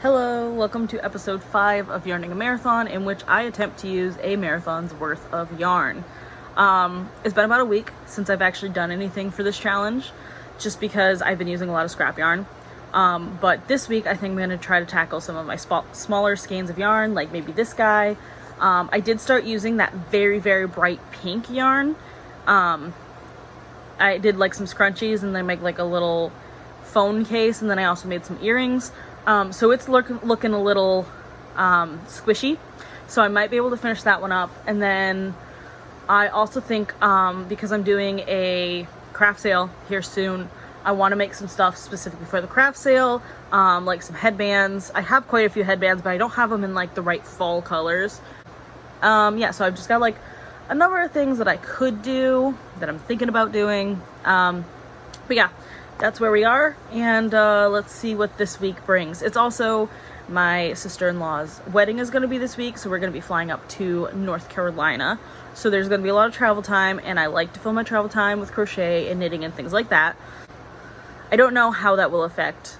Hello, welcome to episode 5 of Yarning a Marathon, in which I attempt to use a marathon's worth of yarn. It's been about a week since I've actually done anything for this challenge, just because I've been using a lot of scrap yarn. But this week I think I'm going to try to tackle some of my smaller skeins of yarn, like maybe this guy. I did start using that very, very bright pink yarn. I did like some scrunchies and then make like a little phone case, and then I also made some earrings. So it's looking a little squishy, so I might be able to finish that one up. And then I also think because I'm doing a craft sale here soon, I want to make some stuff specifically for the craft sale, like some headbands. I have quite a few headbands, but I don't have them in like the right fall colors. Yeah, so I've just got like a number of things that I could do that I'm thinking about doing. But yeah, that's where we are, and let's see what this week brings. It's also my sister-in-law's wedding is going to be this week, so we're going to be flying up to North Carolina. So there's going to be a lot of travel time, and I like to fill my travel time with crochet and knitting and things like that. I don't know how that will affect.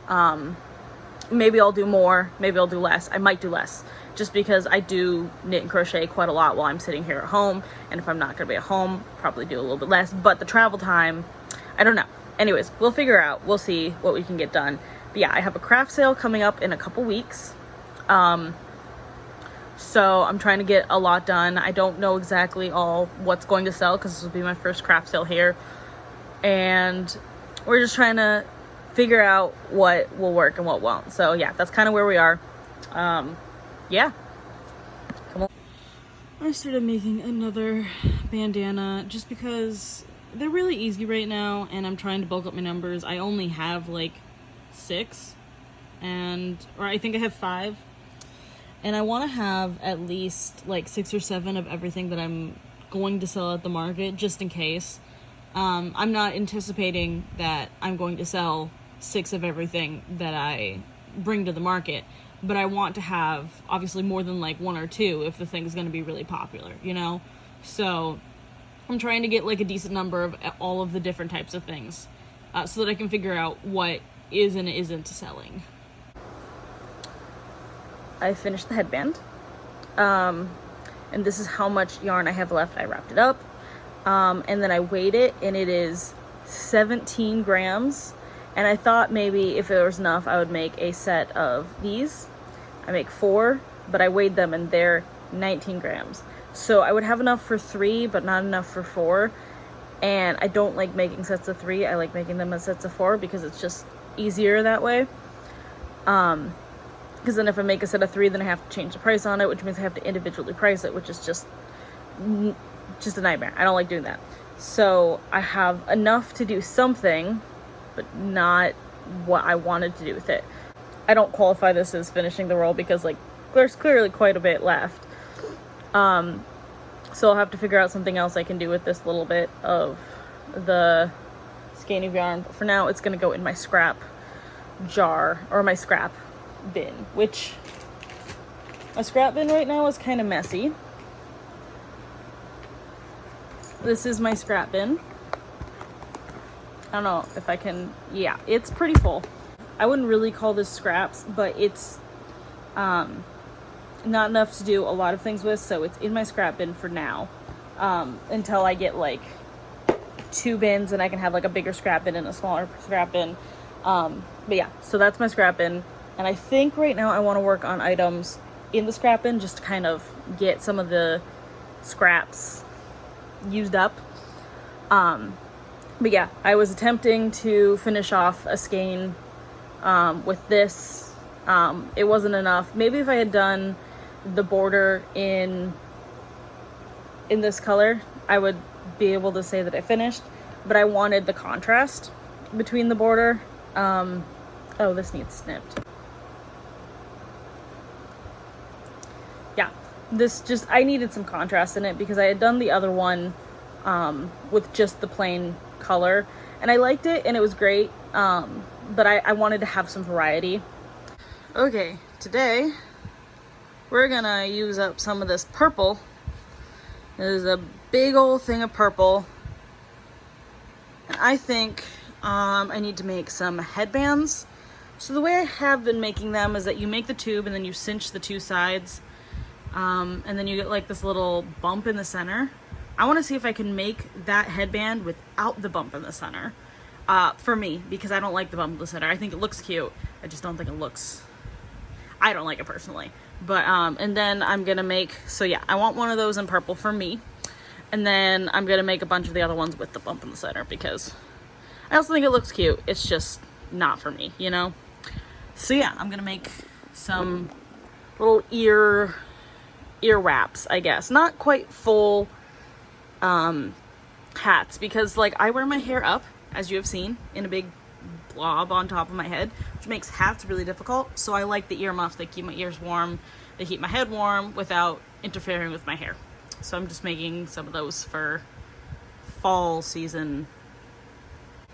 Maybe I'll do more, maybe I'll do less. I might do less, just because I do knit and crochet quite a lot while I'm sitting here at home, and if I'm not going to be at home, probably do a little bit less. But the travel time, I don't know. Anyways, we'll figure out. We'll see what we can get done. But yeah, I have a craft sale coming up in a couple weeks. So I'm trying to get a lot done. I don't know exactly all what's going to sell because this will be my first craft sale here. And we're just trying to figure out what will work and what won't. So yeah, that's kind of where we are. Yeah. Come on. I started making another bandana just because they're really easy right now, and I'm trying to bulk up my numbers. I only have like 6, or I think I have 5, and I want to have at least like 6 or 7 of everything that I'm going to sell at the market, just in case. I'm not anticipating that I'm going to sell 6 of everything that I bring to the market, but I want to have obviously more than like 1 or 2 if the thing's going to be really popular, you know? So I'm trying to get like a decent number of all of the different types of things, so that I can figure out what is and isn't selling. I finished the headband, and this is how much yarn I have left. I wrapped it up, and then I weighed it, and it is 17 grams, and I thought maybe if there was enough I would make a set of these. I make 4, but I weighed them and they're 19 grams. So I would have enough for 3, but not enough for 4. And I don't like making sets of 3. I like making them as sets of 4 because it's just easier that way. Because then if I make a set of 3, then I have to change the price on it, which means I have to individually price it, which is just a nightmare. I don't like doing that. So I have enough to do something, but not what I wanted to do with it. I don't qualify this as finishing the roll because like there's clearly quite a bit left. So I'll have to figure out something else I can do with this little bit of the skein of yarn. But for now, it's going to go in my scrap jar, or my scrap bin, which my scrap bin right now is kind of messy. This is my scrap bin. I don't know if I can, yeah, it's pretty full. I wouldn't really call this scraps, but it's, not enough to do a lot of things with, so it's in my scrap bin for now, until I get like 2 bins and I can have like a bigger scrap bin and a smaller scrap bin. But yeah, so that's my scrap bin, and I think right now I want to work on items in the scrap bin just to kind of get some of the scraps used up. But yeah, I was attempting to finish off a skein with this. It wasn't enough. Maybe if I had done the border in this color, I would be able to say that I finished, but I wanted the contrast between the border. Oh, this needs snipped. Yeah, I needed some contrast in it because I had done the other one with just the plain color, and I liked it and it was great, but I wanted to have some variety. Okay, today we're gonna use up some of this purple. There's a big old thing of purple, and I think I need to make some headbands So the way I have been making them is that you make the tube and then you cinch the two sides, and then you get like this little bump in the center. I want to see if I can make that headband without the bump in the center, for me, because I don't like the bump in the center. I think it looks cute. I just don't think it looks, I don't like it personally. But, and then I'm gonna make, so yeah, I want one of those in purple for me. And then I'm gonna make a bunch of the other ones with the bump in the center because I also think it looks cute. It's just not for me, you know? So yeah, I'm gonna make some little ear wraps, I guess. Not quite full hats, because like I wear my hair up, as you have seen, in a big blob on top of my head, which makes hats really difficult. So I like the ear muffs. They keep my ears warm, they keep my head warm without interfering with my hair. So I'm just making some of those for fall season.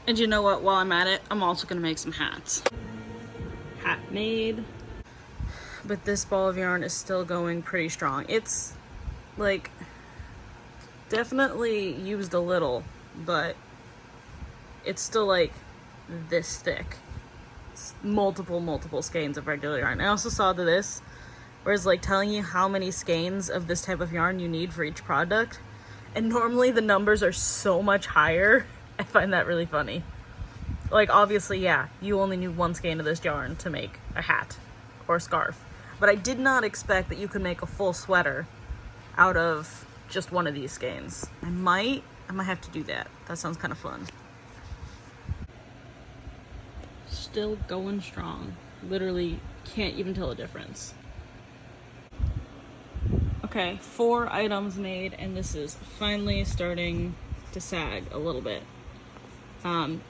And you know what, while I'm at it, I'm also gonna make some hats. Hat made. But this ball of yarn is still going pretty strong. It's like definitely used a little, but it's still like this thick. It's multiple skeins of regular yarn. I also saw that this, where it's like telling you how many skeins of this type of yarn you need for each product, and normally the numbers are so much higher. I find that really funny. Like obviously, yeah, you only need one skein of this yarn to make a hat or a scarf, but I did not expect that you could make a full sweater out of just one of these skeins. I might have to do that. That sounds kind of fun. Still going strong. Literally can't even tell a difference. Okay, 4 items made, and this is finally starting to sag a little bit.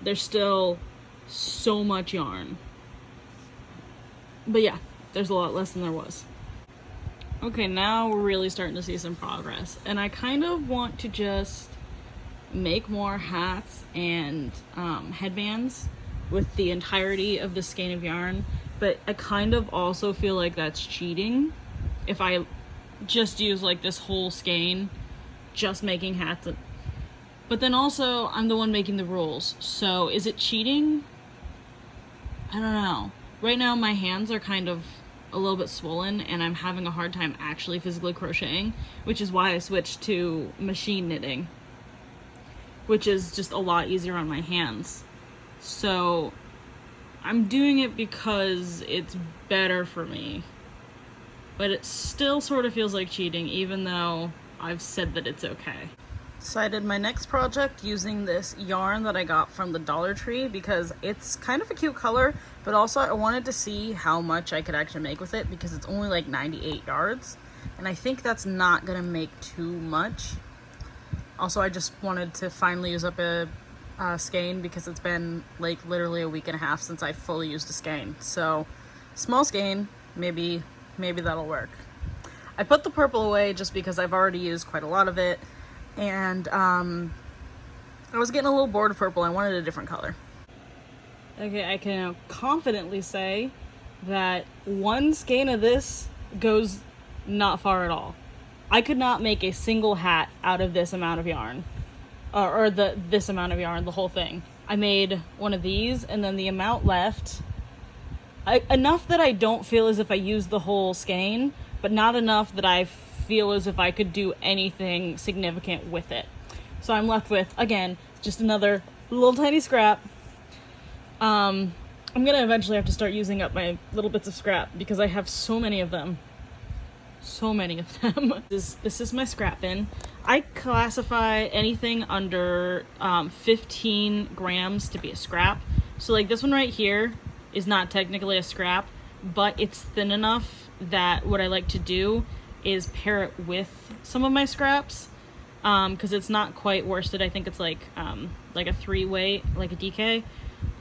There's still so much yarn, but yeah, there's a lot less than there was. Okay, now we're really starting to see some progress, and I kind of want to just make more hats and headbands with the entirety of the skein of yarn, but I kind of also feel like that's cheating if I just use like this whole skein just making hats. But then also I'm the one making the rules, so is it cheating? I don't know. Right now my hands are kind of a little bit swollen and I'm having a hard time actually physically crocheting, which is why I switched to machine knitting, which is just a lot easier on my hands. So I'm doing it because it's better for me, but it still sort of feels like cheating, even though I've said that it's okay. So I did my next project using this yarn that I got from the Dollar Tree because it's kind of a cute color, but also I wanted to see how much I could actually make with it because it's only like 98 yards, and I think that's not gonna make too much. Also, I just wanted to finally use up a skein because it's been like literally a week and a half since I fully used a skein. So small skein, maybe that'll work. I put the purple away just because I've already used quite a lot of it, and I was getting a little bored of purple. I wanted a different color. Okay, I can now confidently say that one skein of this goes not far at all. I could not make a single hat out of this amount of yarn, or this amount of yarn, the whole thing. I made one of these, and then the amount left, enough that I don't feel as if I used the whole skein, but not enough that I feel as if I could do anything significant with it. So I'm left with, again, just another little tiny scrap. I'm gonna eventually have to start using up my little bits of scrap because I have so many of them. This is my scrap bin. I classify anything under 15 grams to be a scrap. So like this one right here is not technically a scrap, but it's thin enough that what I like to do is pair it with some of my scraps, because it's not quite worsted. I think it's like a 3-weight, like a DK.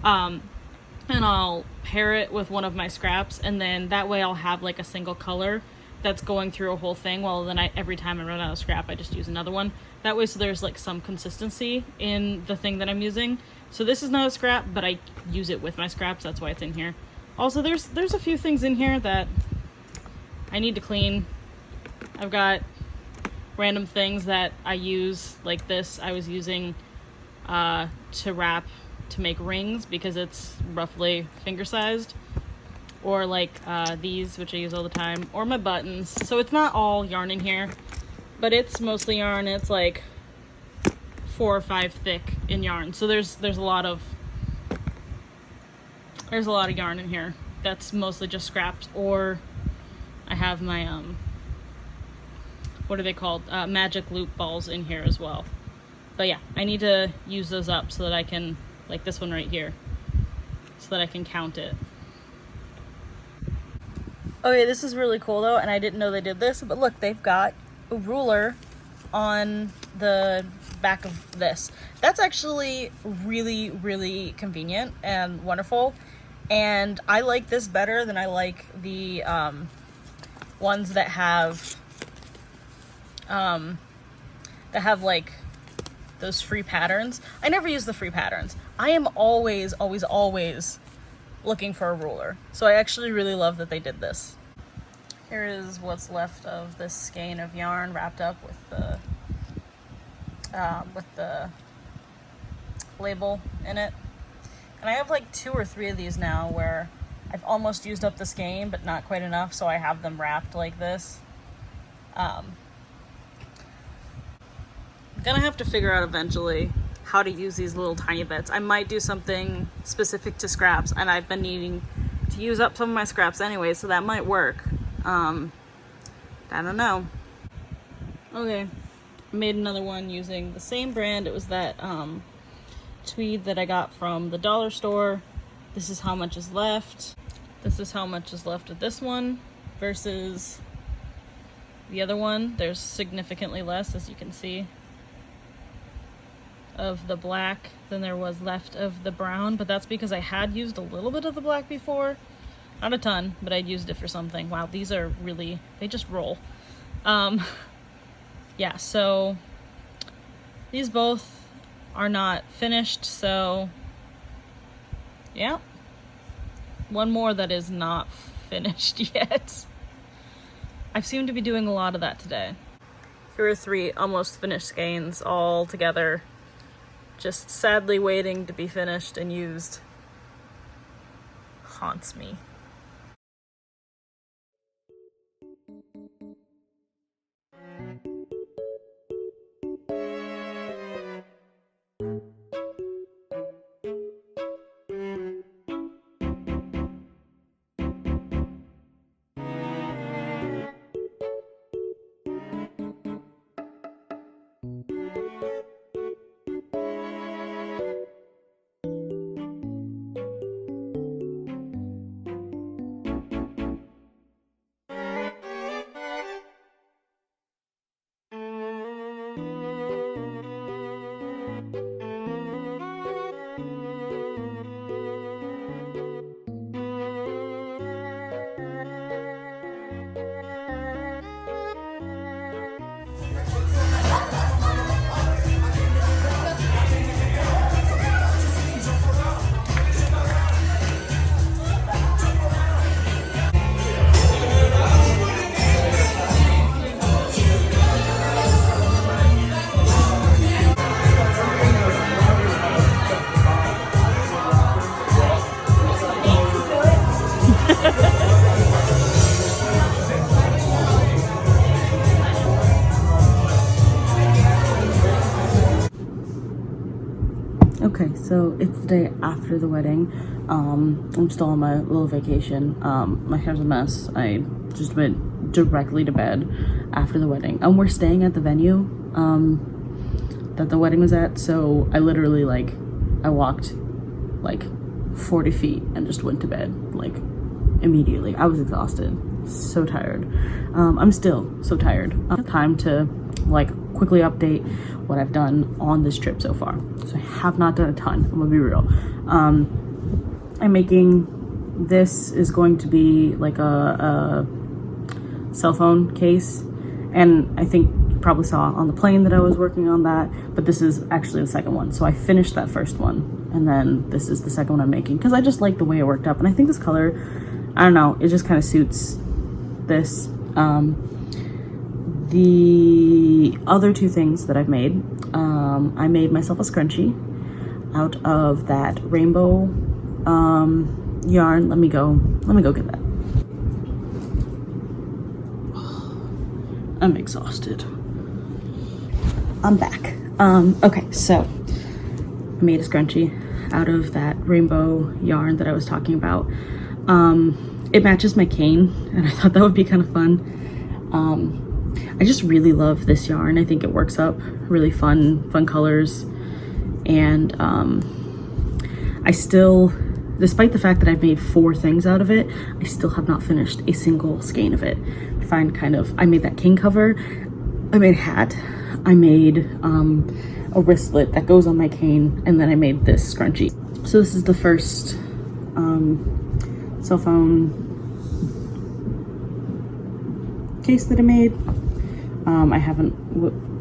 And I'll pair it with one of my scraps, and then that way I'll have like a single color that's going through a whole thing. Well, then every time I run out of scrap, I just use another one. That way, so there's like some consistency in the thing that I'm using. So this is not a scrap, but I use it with my scraps. That's why it's in here. Also, there's a few things in here that I need to clean. I've got random things that I use, like this I was using to wrap to make rings because it's roughly finger sized, or like these, which I use all the time, or my buttons. So it's not all yarn in here, but it's mostly yarn. It's like 4 or 5 thick in yarn. So there's a lot of yarn in here. That's mostly just scraps, or I have my what are they called? Magic loop balls in here as well. But yeah, I need to use those up so that I can, like this one right here, so that I can count it. Okay, this is really cool though, and I didn't know they did this, but look, they've got a ruler on the back of this. That's actually really, really convenient and wonderful. And I like this better than I like the ones that have like those free patterns. I never use the free patterns. I am always looking for a ruler. So I actually really love that they did this. Here is what's left of this skein of yarn wrapped up with the label in it. And I have like 2 or 3 of these now where I've almost used up the skein, but not quite enough, so I have them wrapped like this. I'm gonna have to figure out eventually how to use these little tiny bits. I might do something specific to scraps, and I've been needing to use up some of my scraps anyway, so that might work. I don't know. Okay, I made another one using the same brand. It was that tweed that I got from the dollar store. This is how much is left. This is how much is left of this one versus the other one. There's significantly less, as you can see, of the black than there was left of the brown, but that's because I had used a little bit of the black before. Not a ton, but I'd used it for something. Wow, these are really, they just roll. Yeah, so these both are not finished, so yeah. One more that is not finished yet. I seem to be doing a lot of that today. Here are 3 almost finished skeins all together, just sadly waiting to be finished and used. Haunts me. Okay, so it's the day after the wedding. I'm still on my little vacation. My hair's a mess. I just went directly to bed after the wedding. We're staying at the venue that the wedding was at, so I literally I walked like 40 feet and just went to bed like immediately. I was exhausted, so tired. I'm still so tired. Time to quickly update what I've done on this trip so far. So I have not done a ton, I'm gonna be real. I'm making, this is going to be like a cell phone case, and I think you probably saw on the plane that I was working on that, but this is actually the second one. So I finished that first one, and then this is the second one I'm making because I just like the way it worked up, and I think this color, I don't know, it just kind of suits this. The other 2 things that I've made, I made myself a scrunchie. out of that rainbow yarn. Let me go get that. I'm exhausted. I'm back. Okay, so I made a scrunchie out of that rainbow yarn that I was talking about. It matches my cane, and I thought that would be kind of fun. I just really love this yarn. I think it works up really fun colors. And I still, despite the fact that I've made 4 things out of it, I still have not finished a single skein of it. I made that cane cover, I made a hat, I made a wristlet that goes on my cane, and then I made this scrunchie. So this is the first cell phone case that I made. I haven't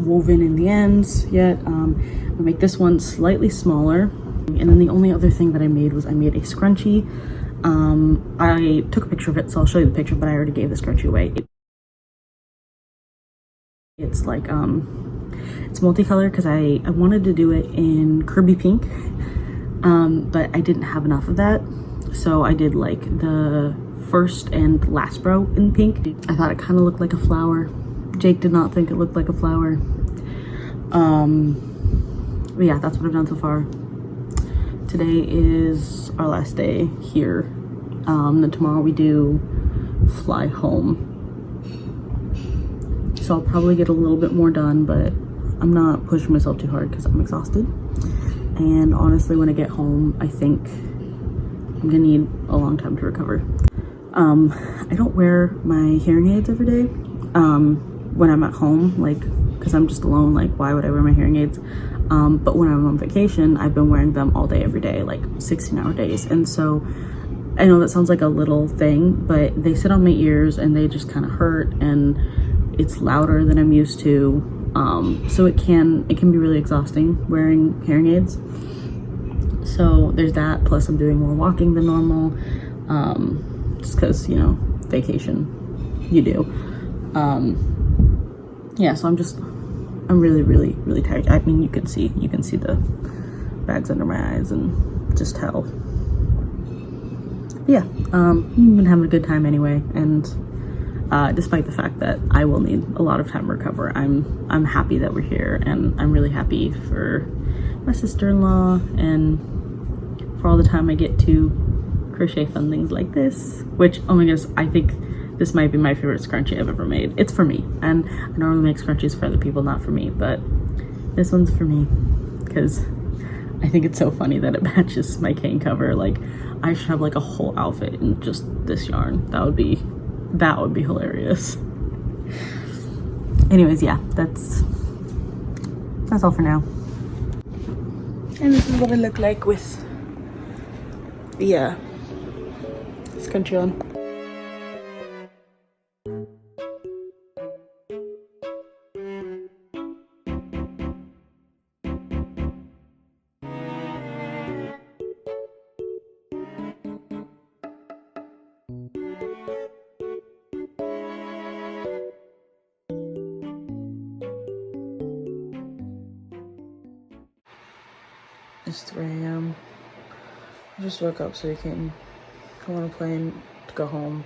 woven in the ends yet. I'll make this one slightly smaller. And then the only other thing that I made was I made a scrunchie. I took a picture of it, so I'll show you the picture, but I already gave the scrunchie away. It's like, it's multicolored because I wanted to do it in Kirby pink, but I didn't have enough of that. So I did like the first and last row in pink. I thought it kind of looked like a flower. Jake did not think it looked like a flower. But yeah, that's what I've done so far. Today is our last day here. Then tomorrow we do fly home. So I'll probably get a little bit more done, but I'm not pushing myself too hard because I'm exhausted. And honestly, when I get home, I think I'm gonna need a long time to recover. I don't wear my hearing aids every day when I'm at home, like, because I'm just alone. Like, why would I wear my hearing aids? But when I'm on vacation, I've been wearing them all day, every day, like 16-hour days. And so I know that sounds like a little thing, but they sit on my ears and they just kind of hurt, and it's louder than I'm used to. So it can be really exhausting wearing hearing aids. So there's that, plus I'm doing more walking than normal, just because, you know, vacation, you do. Yeah, so I'm really tired. I mean, you can see the bags under my eyes and just tell. Yeah, I've been having a good time anyway, and despite the fact that I will need a lot of time to recover, I'm happy that we're here, and I'm really happy for my sister-in-law and for all the time I get to crochet fun things like this, which, oh my goodness, I think this might be my favorite scrunchie I've ever made. It's for me, and I normally make scrunchies for other people, not for me, but this one's for me because I think it's so funny that it matches my cane cover. Like, I should have like a whole outfit in just this yarn. That would be hilarious. Anyways, yeah, that's all for now. And this is what I look like with the scrunchie on. It's 3 a.m. I just woke up so I can go on a plane to go home.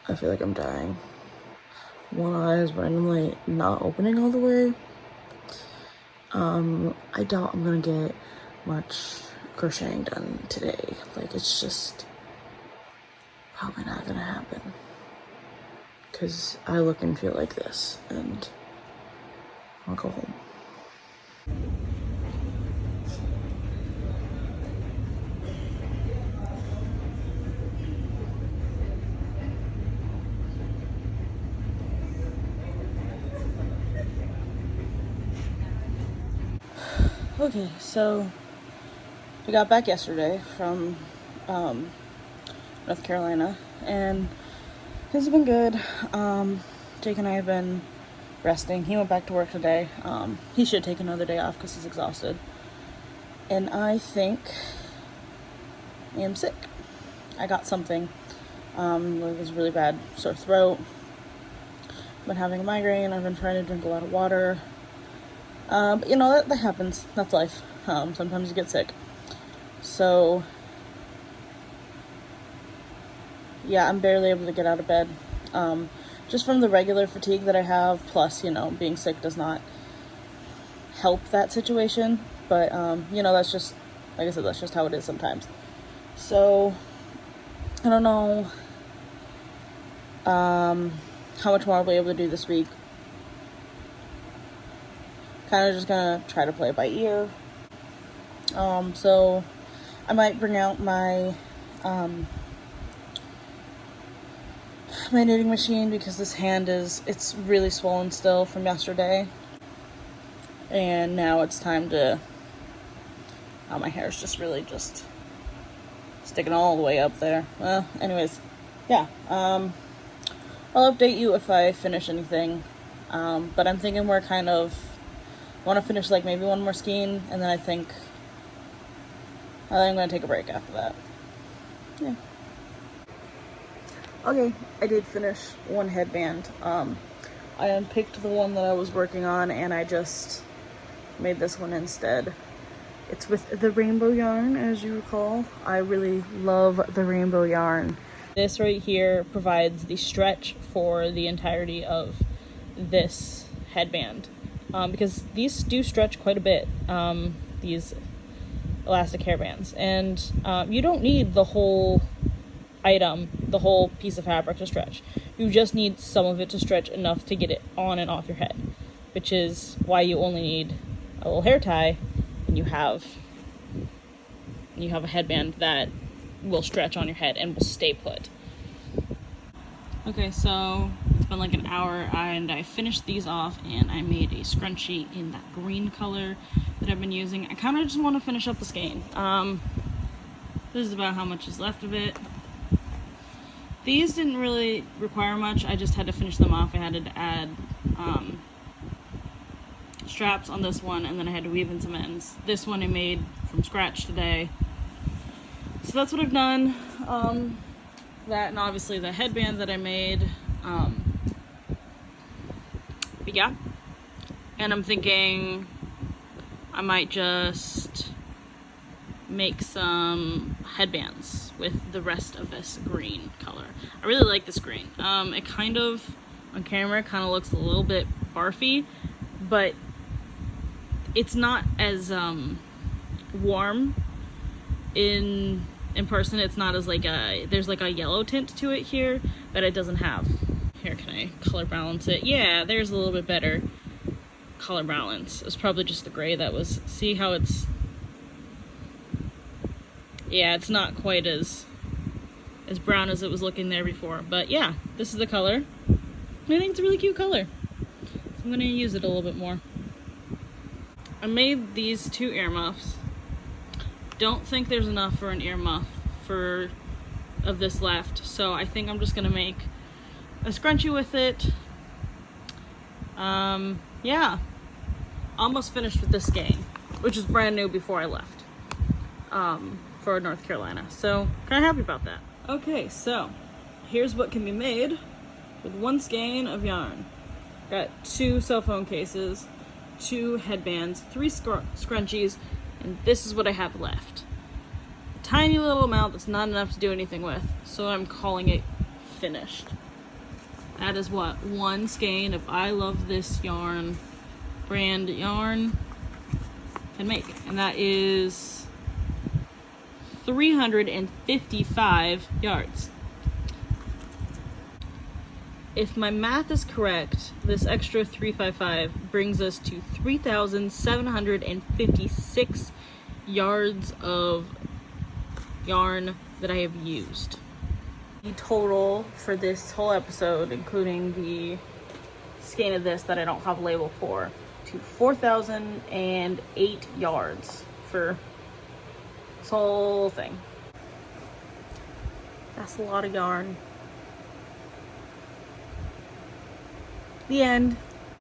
I feel like I'm dying. One eye is randomly not opening all the way. I doubt I'm gonna get much crocheting done today. Like, it's just probably not gonna happen. Because I look and feel like this, and I'll go home. Okay, so we got back yesterday from North Carolina, and it's been good. Jake and I have been resting. He went back to work today. He should take another day off because he's exhausted. And I think I am sick. I got something. It was a really bad sore throat. I've been having a migraine. I've been trying to drink a lot of water. But you know, that happens. That's life. Sometimes you get sick. So yeah, I'm barely able to get out of bed. Just from the regular fatigue that I have, plus, being sick does not help that situation. But, that's just, like I said, that's just how it is sometimes. So, I don't know how much more I'll be able to do this week. Kind of just gonna try to play it by ear. So I might bring out my my knitting machine, because this hand it's really swollen still from yesterday, and now it's time to, my hair is just really just sticking all the way up there. Well, anyways, yeah, I'll update you if I finish anything, but I'm thinking we're kind of want to finish like maybe one more skein, and then I think I'm gonna take a break after that. Yeah. Okay, I did finish one headband. I unpicked the one that I was working on, and I just made this one instead. It's with the rainbow yarn, as you recall. I really love the rainbow yarn. This right here provides the stretch for the entirety of this headband, because these do stretch quite a bit, these elastic hairbands, and you don't need the whole item, the whole piece of fabric to stretch. You just need some of it to stretch enough to get it on and off your head, which is why you only need a little hair tie, and you have a headband that will stretch on your head and will stay put. Okay, so it's been like an hour, and I finished these off, and I made a scrunchie in that green color that I've been using. I kind of just want to finish up the skein. This is about how much is left of it. These didn't really require much. I just had to finish them off. I had to add straps on this one, and then I had to weave in some ends. This one I made from scratch today. So that's what I've done. That, and obviously the headband that I made. But yeah. And I'm thinking I might just make some headbands with the rest of this green color. I really like this green. It kind of, on camera, kind of looks a little bit barfy, but it's not as warm in person. It's not as like there's like a yellow tint to it here that it doesn't have. Here, can I color balance it? Yeah, there's a little bit better color balance. It's probably just the gray that was, see how it's, yeah, it's not quite as brown as it was looking there before. But yeah, this is the color. I think it's a really cute color, so I'm gonna use it a little bit more. I made these 2 earmuffs. Don't think there's enough for an earmuff of this left, so I think I'm just gonna make a scrunchie with it. Yeah, almost finished with this skein, which is brand new before I left for North Carolina, so kind of happy about that. Okay, so here's what can be made with 1 skein of yarn. Got 2 cell phone cases, 2 headbands, 3 scrunchies, and this is what I have left. A tiny little amount that's not enough to do anything with, so I'm calling it finished. That is what 1 skein of I Love This Yarn brand yarn can make, and that is 355 yards. If my math is correct, this extra 355 brings us to 3,756 yards of yarn that I have used. The total for this whole episode, including the skein of this that I don't have a label for, to 4,008 yards for this whole thing. That's a lot of yarn. The end.